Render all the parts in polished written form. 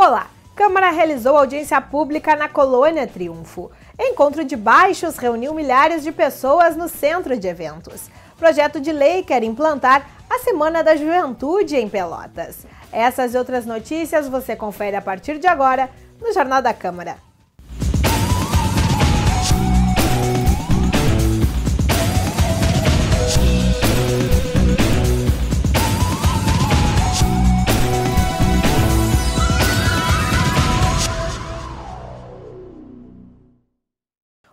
Olá! Câmara realizou audiência pública na Colônia Triunfo. Encontro de baixos reuniu milhares de pessoas no centro de eventos. Projeto de lei quer implantar a Semana da Juventude em Pelotas. Essas e outras notícias você confere a partir de agora no Jornal da Câmara.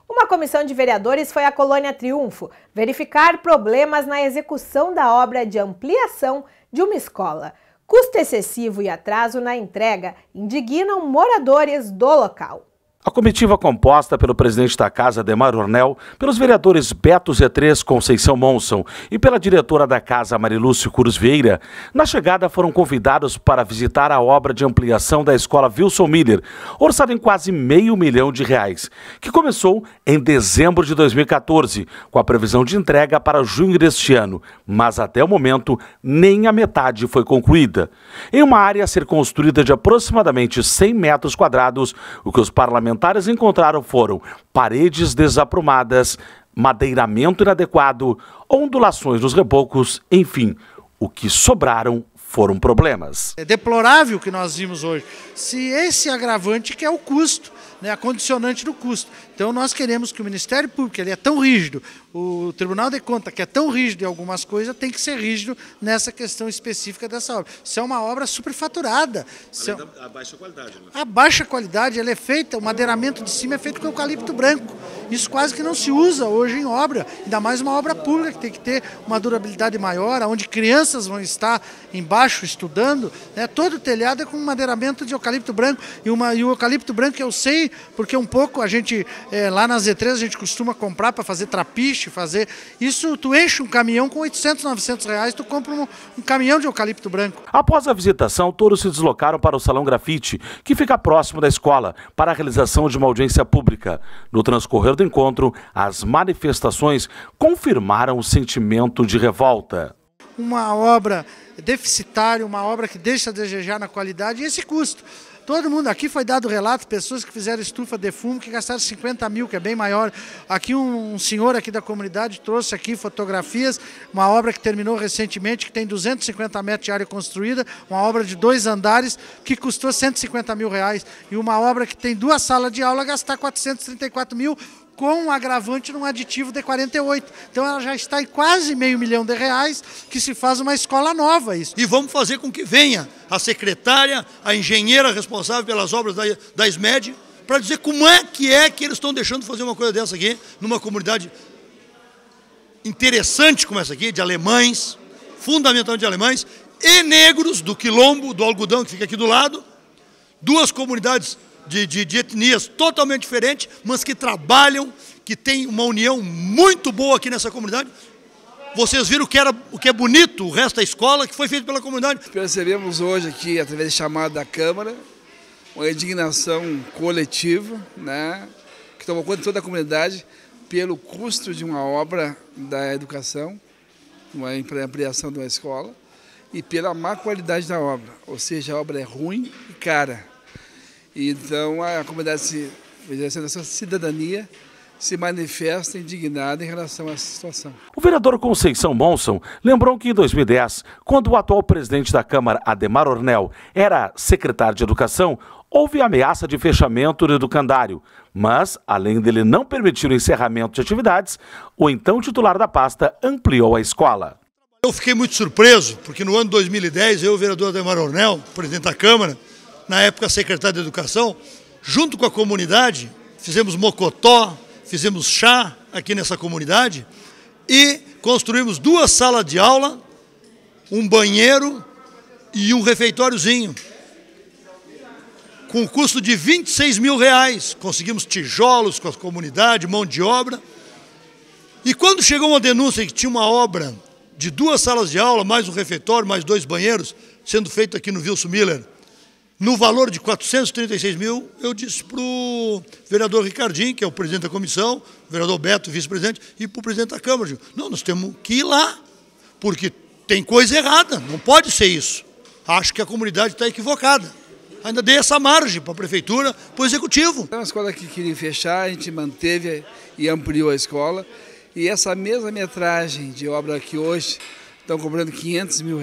Uma comissão de vereadores foi à Colônia Triunfo verificar problemas na execução da obra de ampliação de uma escola. Custo excessivo e atraso na entrega indignam moradores do local. A comitiva composta pelo presidente da Casa, Ademar Ornel, pelos vereadores Beto Z3, Conceição Monson e pela diretora da Casa, Marilúcio Cruz Vieira, na chegada foram convidados para visitar a obra de ampliação da escola Wilson Miller, orçada em quase R$500 mil, que começou em dezembro de 2014, com a previsão de entrega para junho deste ano, mas até o momento nem a metade foi concluída. Em uma área a ser construída de aproximadamente 100 metros quadrados, o que os parlamentares encontraram foram paredes desaprumadas, madeiramento inadequado, ondulações nos rebocos, enfim, o que sobraram foram problemas. É deplorável o que nós vimos hoje. Se esse agravante que é o custo, né, a condicionante do custo. Então nós queremos que o Ministério Público, ele é tão rígido, o Tribunal de Contas, que é tão rígido em algumas coisas, tem que ser rígido nessa questão específica dessa obra. Isso é uma obra superfaturada. A baixa qualidade, né? A baixa qualidade, ela é feita, o madeiramento de cima é feito com eucalipto branco. Isso quase que não se usa hoje em obra, ainda mais uma obra pública que tem que ter uma durabilidade maior, onde crianças vão estar embaixo estudando, né? Todo o telhado é com madeiramento de eucalipto branco, e o eucalipto branco eu sei, porque um pouco a gente, lá na Z3 a gente costuma comprar para fazer trapiche, fazer isso, tu enche um caminhão com 800, 900 reais, tu compra um caminhão de eucalipto branco. Após a visitação, todos se deslocaram para o Salão Grafite, que fica próximo da escola, para a realização de uma audiência pública. No transcorrer do encontro, as manifestações confirmaram o sentimento de revolta. Uma obra deficitária, uma obra que deixa a desejar na qualidade e esse custo. Todo mundo aqui foi dado relato, pessoas que fizeram estufa de fumo, que gastaram 50 mil, que é bem maior. Aqui um senhor aqui da comunidade trouxe aqui fotografias, uma obra que terminou recentemente, que tem 250 metros de área construída, uma obra de 2 andares, que custou 150 mil reais. E uma obra que tem 2 salas de aula, gastar 434 mil, com um agravante num aditivo de 48. Então ela já está em quase R$500 mil, que se faz uma escola nova. Isso. E vamos fazer com que venha a secretária, a engenheira responsável pelas obras da SMED, para dizer como é que eles estão deixando de fazer uma coisa dessa aqui, numa comunidade interessante como essa aqui, de alemães, fundamentalmente de alemães, e negros do Quilombo, do Algodão, que fica aqui do lado, 2 comunidades de etnias totalmente diferentes, mas que trabalham, que tem uma união muito boa aqui nessa comunidade. Vocês viram o que é bonito, o resto da escola, que foi feito pela comunidade. Percebemos hoje aqui, através de chamada da Câmara, uma indignação coletiva, né, que tomou conta de toda a comunidade pelo custo de uma obra da educação, uma ampliação de uma escola, e pela má qualidade da obra, ou seja, a obra é ruim e cara. Então a comunidade, exercendo essa cidadania, se manifesta indignada em relação a essa situação. O vereador Conceição Monson lembrou que em 2010, quando o atual presidente da Câmara, Ademar Ornel, era secretário de Educação, houve ameaça de fechamento do educandário, mas, além dele não permitir o encerramento de atividades, o então titular da pasta ampliou a escola. Eu fiquei muito surpreso, porque no ano de 2010, eu, o vereador Ademar Ornel, presidente da Câmara, na época secretário de Educação, junto com a comunidade, fizemos mocotó, fizemos chá aqui nessa comunidade e construímos 2 salas de aula, um banheiro e um refeitóriozinho, com custo de R$26 mil. Conseguimos tijolos com a comunidade, mão de obra. E quando chegou uma denúncia que tinha uma obra de 2 salas de aula, mais um refeitório, mais 2 banheiros, sendo feito aqui no Wilson Miller, no valor de 436 mil, eu disse para o vereador Ricardinho, que é o presidente da comissão, o vereador Beto, vice-presidente, e para o presidente da Câmara, digo, não, nós temos que ir lá, porque tem coisa errada, não pode ser isso. Acho que a comunidade está equivocada. Ainda dei essa margem para a prefeitura, para o executivo. É uma escola que queria fechar, a gente manteve e ampliou a escola. E essa mesma metragem de obra que hoje estão cobrando R$500 mil,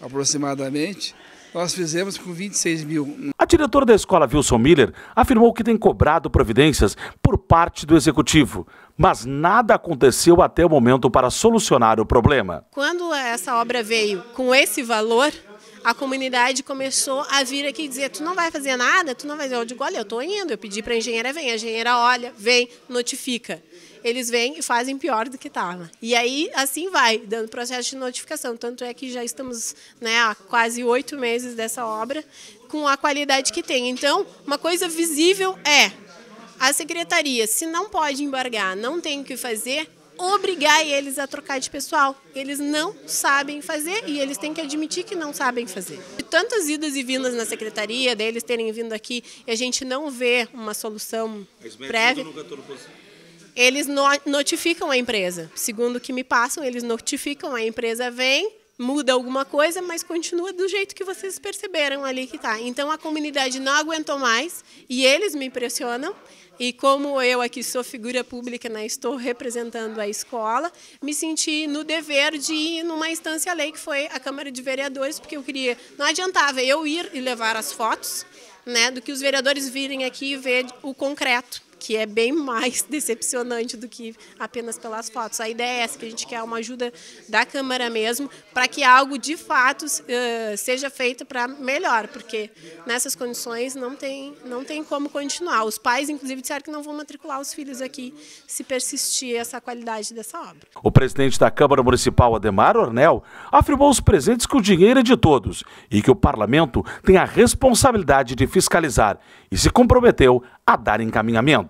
aproximadamente, nós fizemos com 26 mil. A diretora da escola, Wilson Miller, afirmou que tem cobrado providências por parte do executivo, mas nada aconteceu até o momento para solucionar o problema. Quando essa obra veio com esse valor, a comunidade começou a vir aqui e dizer: tu não vai fazer nada, tu não vai fazer. Eu digo: olha, eu estou indo, eu pedi para a engenheira, vem, a engenheira olha, vem, notifica. Eles vêm e fazem pior do que estava. E aí, assim vai, dando processo de notificação. Tanto é que já estamos, né, há quase 8 meses dessa obra, com a qualidade que tem. Então, uma coisa visível é a secretaria, se não pode embargar, não tem o que fazer, obrigar eles a trocar de pessoal. Eles não sabem fazer e eles têm que admitir que não sabem fazer. De tantas idas e vindas na secretaria, deles terem vindo aqui e a gente não vê uma solução prévia, eles notificam a empresa. Segundo o que me passam, eles notificam, a empresa vem, muda alguma coisa, mas continua do jeito que vocês perceberam ali que está. Então a comunidade não aguentou mais e eles me pressionam. E como eu aqui sou figura pública, né, estou representando a escola, me senti no dever de ir numa instância lei, que foi a Câmara de Vereadores, porque eu queria, não adiantava eu ir e levar as fotos, né, do que os vereadores virem aqui e ver o concreto, que é bem mais decepcionante do que apenas pelas fotos. A ideia é essa, que a gente quer uma ajuda da Câmara mesmo, para que algo de fato seja feito para melhor, porque nessas condições não tem como continuar. Os pais, inclusive, disseram que não vão matricular os filhos aqui se persistir essa qualidade dessa obra. O presidente da Câmara Municipal, Ademar Ornel, afirmou aos presentes que o dinheiro é de todos e que o parlamento tem a responsabilidade de fiscalizar e se comprometeu a dar encaminhamentos.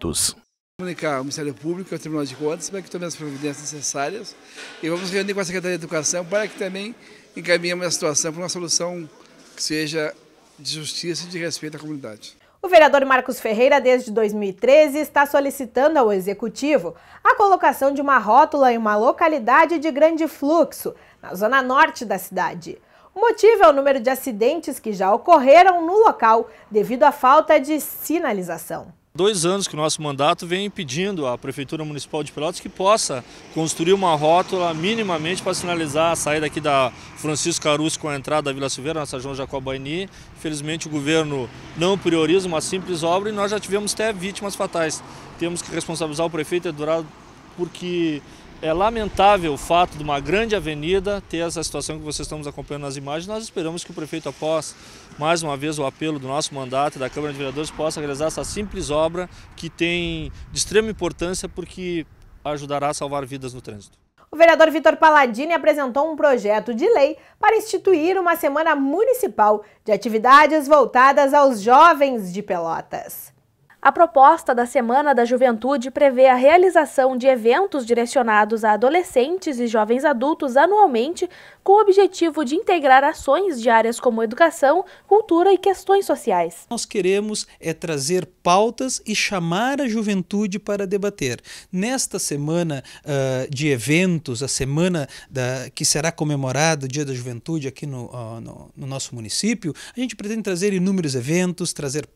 Comunicar ao Ministério Público e ao Tribunal de Contas para que tomem as providências necessárias e vamos reunir com a Secretaria de Educação para que também encaminhemos a situação para uma solução que seja de justiça e de respeito à comunidade. O vereador Marcos Ferreira, desde 2013, está solicitando ao Executivo a colocação de uma rótula em uma localidade de grande fluxo, na zona norte da cidade. O motivo é o número de acidentes que já ocorreram no local devido à falta de sinalização. 2 anos que o nosso mandato vem pedindo à Prefeitura Municipal de Pelotas que possa construir uma rótula minimamente para sinalizar a saída aqui da Francisco Caruso com a entrada da Vila Silveira, nossa João Jacobaini. Infelizmente o governo não prioriza uma simples obra e nós já tivemos até vítimas fatais. Temos que responsabilizar o prefeito Eduardo porque é lamentável o fato de uma grande avenida ter essa situação que vocês estão acompanhando nas imagens. Nós esperamos que o prefeito, após mais uma vez o apelo do nosso mandato e da Câmara de Vereadores, possa realizar essa simples obra que tem de extrema importância porque ajudará a salvar vidas no trânsito. O vereador Vitor Palladini apresentou um projeto de lei para instituir uma semana municipal de atividades voltadas aos jovens de Pelotas. A proposta da Semana da Juventude prevê a realização de eventos direcionados a adolescentes e jovens adultos anualmente, com o objetivo de integrar ações de áreas como educação, cultura e questões sociais. Nós queremos trazer pautas e chamar a juventude para debater. Nesta semana de eventos, a semana que será comemorado o Dia da Juventude aqui no nosso município, a gente pretende trazer inúmeros eventos, trazer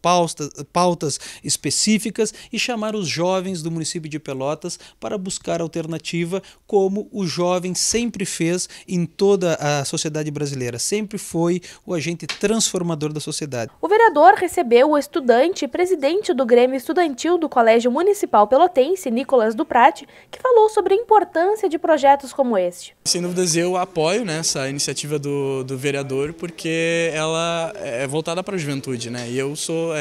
pautas específicas e chamar os jovens do município de Pelotas para buscar alternativa, como o jovem sempre fez em toda a sociedade brasileira, sempre foi o agente transformador da sociedade. O vereador recebeu o estudante e presidente do Grêmio Estudantil do Colégio Municipal Pelotense, Nicolas Duprati, que falou sobre a importância de projetos como este. Sem dúvidas eu apoio, né, essa iniciativa do vereador, porque ela é voltada para a juventude, né? E eu sou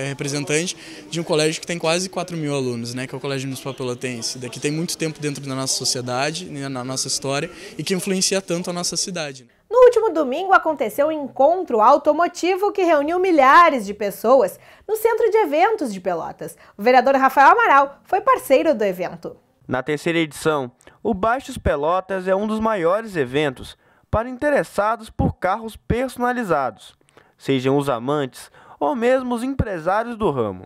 representante de um colégio que tem quase 4.000 alunos, né, que é o Colégio Municipal Pelotense, que tem muito tempo dentro da nossa sociedade, na nossa história e que influencia tanto a nossa cidade. No último domingo aconteceu um encontro automotivo que reuniu milhares de pessoas no Centro de Eventos de Pelotas. O vereador Rafael Amaral foi parceiro do evento. Na terceira edição, o Baixos Pelotas é um dos maiores eventos para interessados por carros personalizados, sejam os amantes ou mesmo os empresários do ramo.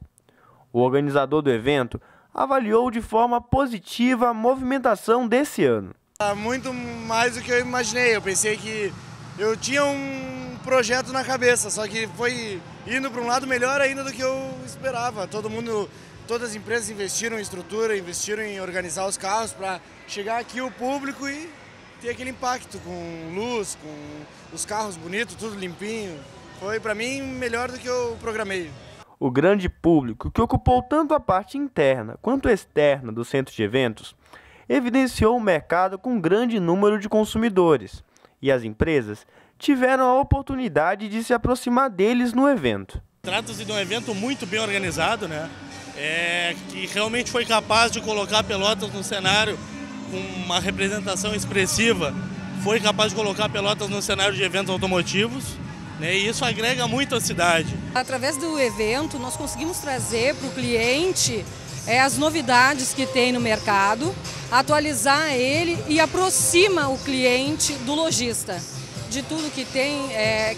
O organizador do evento avaliou de forma positiva a movimentação desse ano. Muito mais do que eu imaginei. Eu pensei que eu tinha um projeto na cabeça, só que foi indo para um lado melhor ainda do que eu esperava. Todas as empresas investiram em estrutura, investiram em organizar os carros para chegar aqui o público e ter aquele impacto com luz, com os carros bonitos, tudo limpinho. Foi para mim melhor do que eu programei. O grande público, que ocupou tanto a parte interna quanto externa do centro de eventos, evidenciou um mercado com grande número de consumidores, e as empresas tiveram a oportunidade de se aproximar deles no evento. Trata-se de um evento muito bem organizado, né? Que realmente foi capaz de colocar Pelotas no cenário com uma representação expressiva, foi capaz de colocar Pelotas no cenário de eventos automotivos, né? E isso agrega muito à cidade. Através do evento, nós conseguimos trazer para o cliente as novidades que tem no mercado, atualizar ele e aproxima o cliente do lojista, de tudo que tem,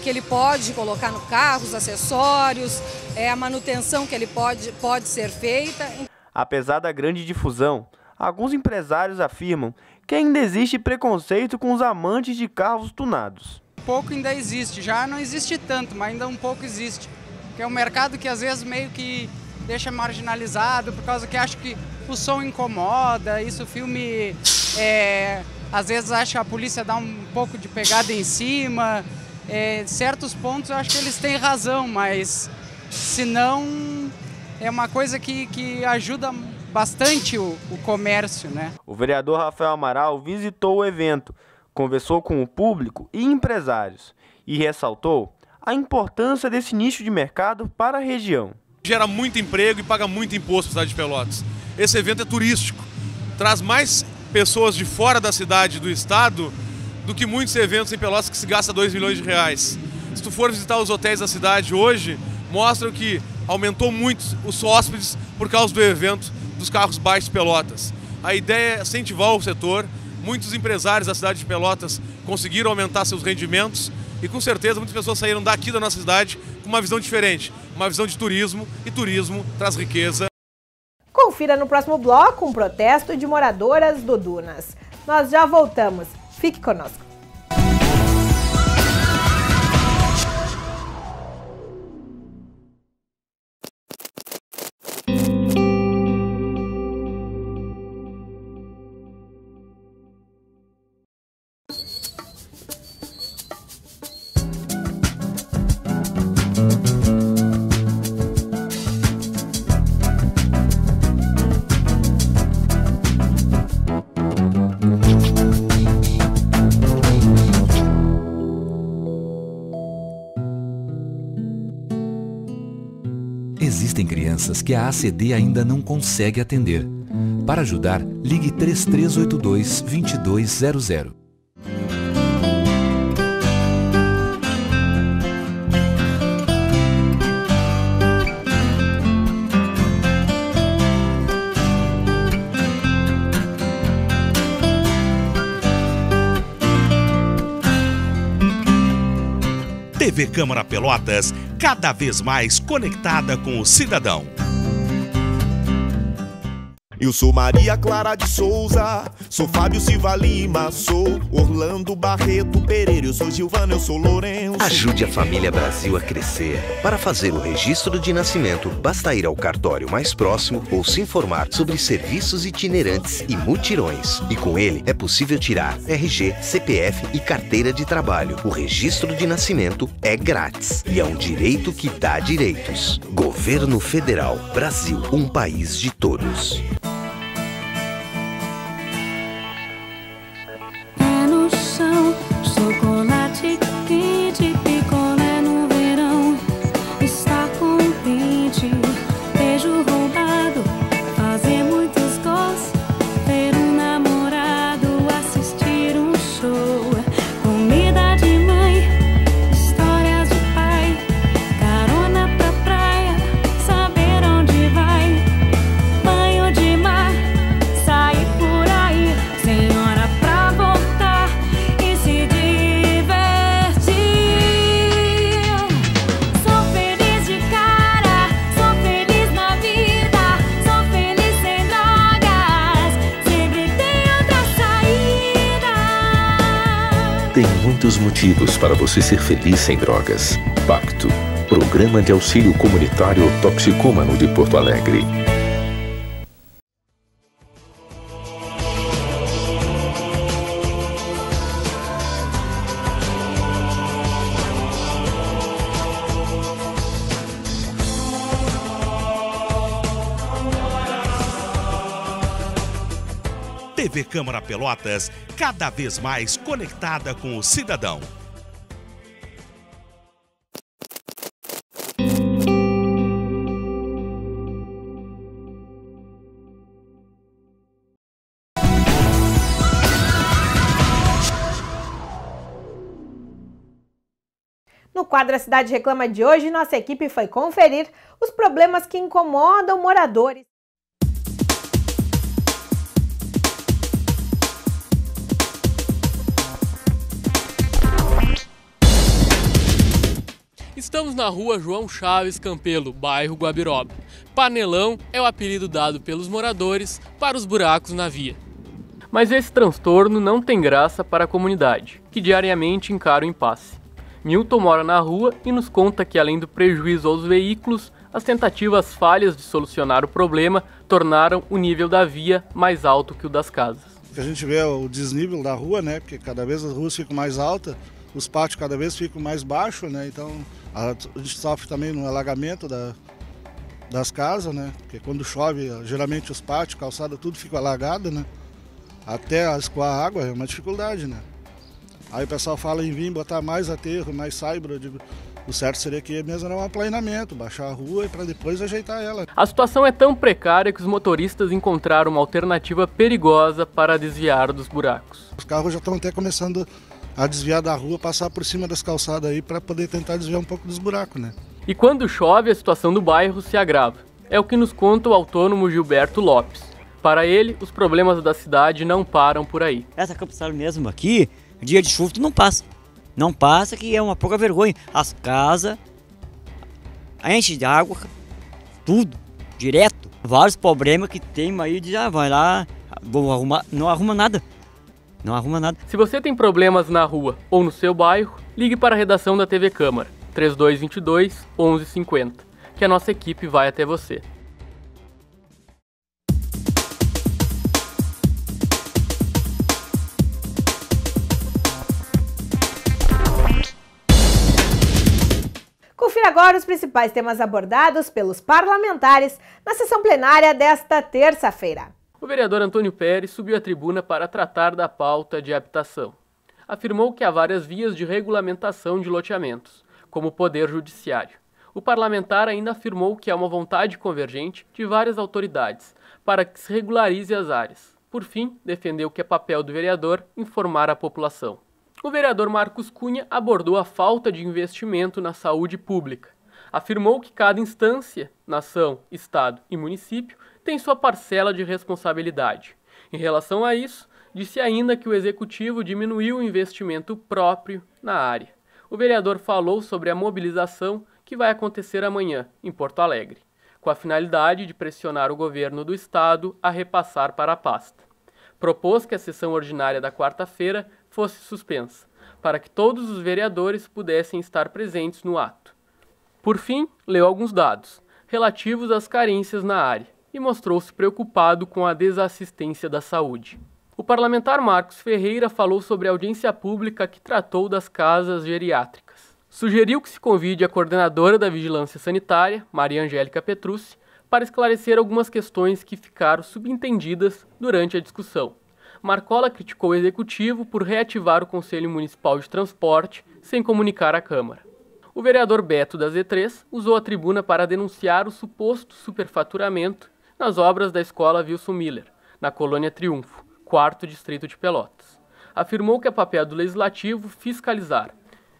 que ele pode colocar no carro, os acessórios, a manutenção que ele pode ser feita. Apesar da grande difusão, alguns empresários afirmam que ainda existe preconceito com os amantes de carros tunados. Pouco ainda existe, já não existe tanto, mas ainda um pouco existe. Que é um mercado que às vezes meio que deixa marginalizado, por causa que acha que o som incomoda, isso o filme às vezes acha que a polícia dá um pouco de pegada em cima. Certos pontos eu acho que eles têm razão, mas se não é uma coisa que ajuda bastante o comércio, né? O vereador Rafael Amaral visitou o evento, conversou com o público e empresários e ressaltou a importância desse nicho de mercado para a região. Gera muito emprego e paga muito imposto para a cidade de Pelotas. Esse evento é turístico, traz mais pessoas de fora da cidade, do estado, do que muitos eventos em Pelotas que se gasta 2 milhões de reais. Se tu for visitar os hotéis da cidade hoje, mostram que aumentou muito os hóspedes por causa do evento dos carros baixos Pelotas. A ideia é incentivar o setor, muitos empresários da cidade de Pelotas conseguiram aumentar seus rendimentos e com certeza muitas pessoas saíram daqui da nossa cidade com uma visão diferente, uma visão de turismo, e turismo traz riqueza. Confira no próximo bloco um protesto de moradoras do Dunas. Nós já voltamos. Fique conosco. Existem crianças que a ACD ainda não consegue atender. Para ajudar, ligue 3382-2200. TV Câmara Pelotas, cada vez mais conectada com o cidadão. Eu sou Maria Clara de Souza, sou Fábio Silva Lima, sou Orlando Barreto Pereira, eu sou Gilvana, eu sou Lourenço. Ajude a família Brasil a crescer. Para fazer o registro de nascimento, basta ir ao cartório mais próximo ou se informar sobre serviços itinerantes e mutirões. E com ele é possível tirar RG, CPF e carteira de trabalho. O registro de nascimento é grátis e é um direito que dá direitos. Governo Federal, Brasil, um país de todos. Chocolate quente, picolé no verão. Estar contente, beijo roubado, fazer muitos gols, ter um namorado, assistir um show. Comida de mãe, histórias de pai, carona pra praia, saber onde vai. Banho de mar. muitos motivos para você ser feliz sem drogas. Pacto, Programa de Auxílio Comunitário Toxicômano de Porto Alegre. TV Câmara Pelotas, cada vez mais conectada com o cidadão. No quadro A Cidade Reclama de hoje, nossa equipe foi conferir os problemas que incomodam moradores. Estamos na rua João Chaves Campelo, bairro Guabiroba. Panelão é o apelido dado pelos moradores para os buracos na via. Mas esse transtorno não tem graça para a comunidade, que diariamente encara o impasse. Milton mora na rua e nos conta que, além do prejuízo aos veículos, as tentativas falhas de solucionar o problema tornaram o nível da via mais alto que o das casas. A gente vê o desnível da rua, né? Porque cada vez as ruas ficam mais altas, os pátios cada vez ficam mais baixos, né? Então a gente sofre também no alagamento das casas, né? Porque quando chove, geralmente os pátios, calçada, tudo fica alagado, né? Até escoar a água é uma dificuldade, né? Aí o pessoal fala em vir botar mais aterro, mais saibro. Eu digo, o certo seria que mesmo era um aplanamento, baixar a rua e para depois ajeitar ela. A situação é tão precária que os motoristas encontraram uma alternativa perigosa para desviar dos buracos. Os carros já estão até começando a desviar da rua, passar por cima das calçadas aí para poder tentar desviar um pouco dos buracos, né? E quando chove, a situação do bairro se agrava. É o que nos conta o autônomo Gilberto Lopes. Para ele, os problemas da cidade não param por aí. Essa capital mesmo aqui, dia de chuva, tu não passa. Não passa, que é uma pouca vergonha. As casas enchem de água, tudo, direto. Vários problemas que tem aí de vai lá, vou arrumar, não arruma nada. Não arruma nada. Se você tem problemas na rua ou no seu bairro, ligue para a redação da TV Câmara, 3222 1150, que a nossa equipe vai até você. Confira agora os principais temas abordados pelos parlamentares na sessão plenária desta terça-feira. O vereador Antônio Pérez subiu à tribuna para tratar da pauta de habitação. Afirmou que há várias vias de regulamentação de loteamentos, como o Poder Judiciário. O parlamentar ainda afirmou que há uma vontade convergente de várias autoridades para que se regularize as áreas. Por fim, defendeu que é papel do vereador informar a população. O vereador Marcos Cunha abordou a falta de investimento na saúde pública. Afirmou que cada instância, nação, estado e município, tem sua parcela de responsabilidade. Em relação a isso, disse ainda que o executivo diminuiu o investimento próprio na área. O vereador falou sobre a mobilização que vai acontecer amanhã, em Porto Alegre, com a finalidade de pressionar o governo do estado a repassar para a pasta. Propôs que a sessão ordinária da quarta-feira fosse suspensa, para que todos os vereadores pudessem estar presentes no ato. Por fim, leu alguns dados relativos às carências na área e mostrou-se preocupado com a desassistência da saúde. O parlamentar Marcos Ferreira falou sobre a audiência pública que tratou das casas geriátricas. Sugeriu que se convide a coordenadora da Vigilância Sanitária, Maria Angélica Petrucci, para esclarecer algumas questões que ficaram subentendidas durante a discussão. Marcola criticou o Executivo por reativar o Conselho Municipal de Transporte sem comunicar à Câmara. O vereador Beto da Z3 usou a tribuna para denunciar o suposto superfaturamento nas obras da escola Wilson Miller, na Colônia Triunfo, 4º Distrito de Pelotas. Afirmou que é papel do Legislativo fiscalizar.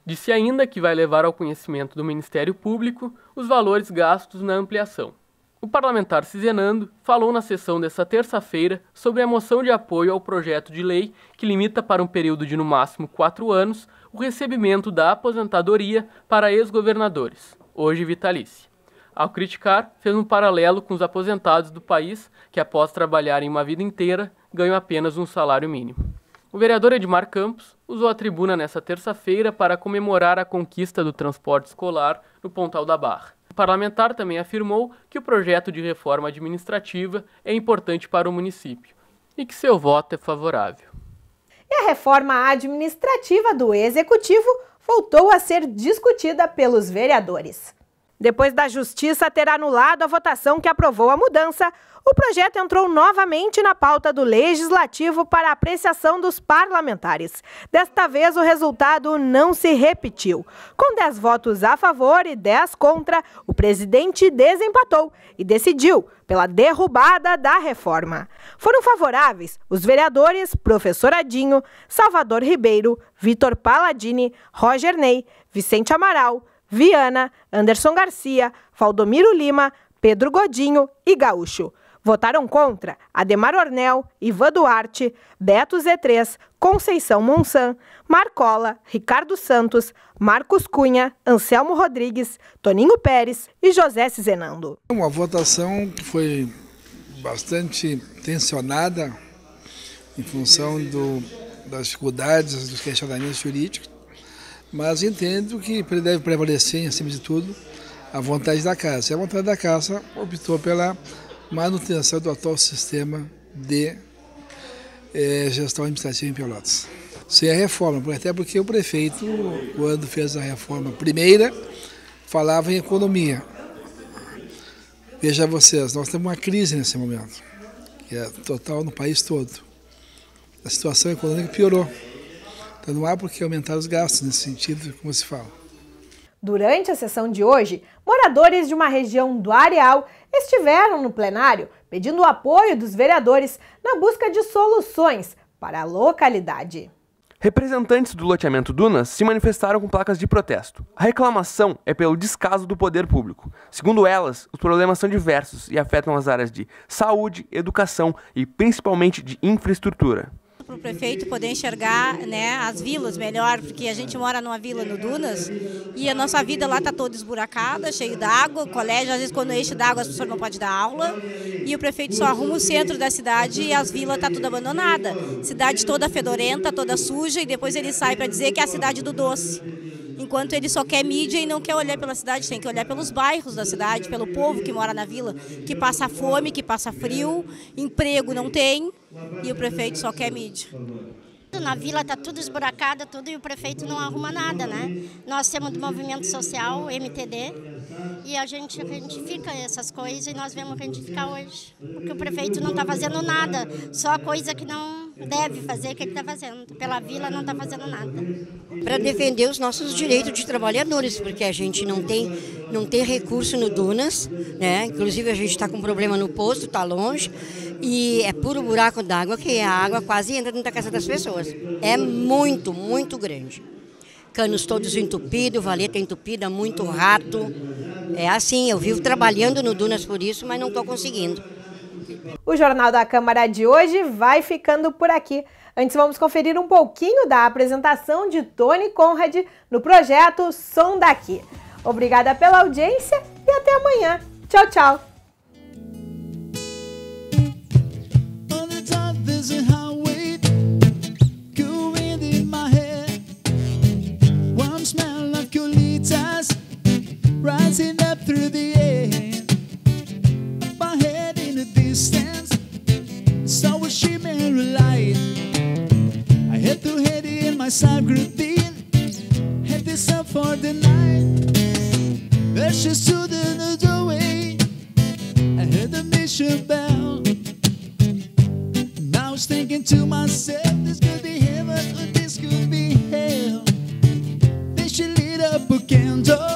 Disse ainda que vai levar ao conhecimento do Ministério Público os valores gastos na ampliação. O parlamentar Cizenando falou na sessão desta terça-feira sobre a moção de apoio ao projeto de lei que limita para um período de no máximo 4 anos o recebimento da aposentadoria para ex-governadores, hoje vitalícia. Ao criticar, fez um paralelo com os aposentados do país que, após trabalharem uma vida inteira, ganham apenas um salário mínimo. O vereador Edmar Campos usou a tribuna nesta terça-feira para comemorar a conquista do transporte escolar no Pontal da Barra. O parlamentar também afirmou que o projeto de reforma administrativa é importante para o município e que seu voto é favorável. E a reforma administrativa do Executivo voltou a ser discutida pelos vereadores. Depois da Justiça ter anulado a votação que aprovou a mudança, o projeto entrou novamente na pauta do Legislativo para apreciação dos parlamentares. Desta vez, o resultado não se repetiu. Com 10 votos a favor e 10 contra, o presidente desempatou e decidiu pela derrubada da reforma. Foram favoráveis os vereadores Professor Adinho, Salvador Ribeiro, Vitor Palladini, Roger Ney, Vicente Amaral, Viana, Anderson Garcia, Valdomiro Lima, Pedro Godinho e Gaúcho. Votaram contra Ademar Ornel, Ivan Duarte, Beto Z3, Conceição Monsan, Marcola, Ricardo Santos, Marcos Cunha, Anselmo Rodrigues, Toninho Pérez e José Cizenando. Uma votação que foi bastante tensionada em função das dificuldades, dos questionamentos jurídicos, mas entendo que deve prevalecer, acima de tudo, a vontade da Casa. E a vontade da Casa optou pela manutenção do atual sistema de gestão administrativa em Pelotas. Sem a reforma, até porque o prefeito, quando fez a reforma primeira, falava em economia. Veja vocês, nós temos uma crise nesse momento, que é total no país todo. A situação econômica piorou. Então não há por que aumentar os gastos nesse sentido, como se fala. Durante a sessão de hoje, moradores de uma região do Areal estiveram no plenário pedindo o apoio dos vereadores na busca de soluções para a localidade. Representantes do loteamento Dunas se manifestaram com placas de protesto. A reclamação é pelo descaso do poder público. Segundo elas, os problemas são diversos e afetam as áreas de saúde, educação e principalmente de infraestrutura. Para o prefeito poder enxergar, né, as vilas melhor, porque a gente mora numa vila no Dunas e a nossa vida lá está toda esburacada, cheio d'água, o colégio, às vezes quando enche d'água as pessoas não podem dar aula e o prefeito só arruma o centro da cidade e as vilas estão tudo abandonada. Cidade toda fedorenta, toda suja e depois ele sai para dizer que é a cidade do doce. Enquanto ele só quer mídia e não quer olhar pela cidade, tem que olhar pelos bairros da cidade, pelo povo que mora na vila, que passa fome, que passa frio, emprego não tem e o prefeito só quer mídia. Na vila está tudo esburacado, tudo, e o prefeito não arruma nada, né? Nós temos do movimento social, MTD, e a gente fica essas coisas e nós vemos que a gente fica hoje. Porque o prefeito não está fazendo nada, só a coisa que não deve fazer que ele está fazendo. Pela vila não está fazendo nada. Para defender os nossos direitos de trabalhadores, porque a gente não tem recurso no Dunas, né? Inclusive a gente está com problema no posto, está longe, e é puro buraco d'água, que a água quase entra dentro da casa das pessoas. É muito, muito grande. Canos todos entupidos, valeta entupida, muito rato. É assim, eu vivo trabalhando no Dunas por isso, mas não estou conseguindo. O Jornal da Câmara de hoje vai ficando por aqui. Antes vamos conferir um pouquinho da apresentação de Tony Conrad no projeto Som Daqui. Obrigada pela audiência e até amanhã. Tchau, tchau! Rising up through the air, my head in the distance, saw a shimmering light. I had to head in my subroutine, had this up for the night. There she stood in the doorway, I heard the mission bell. Now I was thinking to myself, this could be heaven or this could be hell. Then she lit up a candle.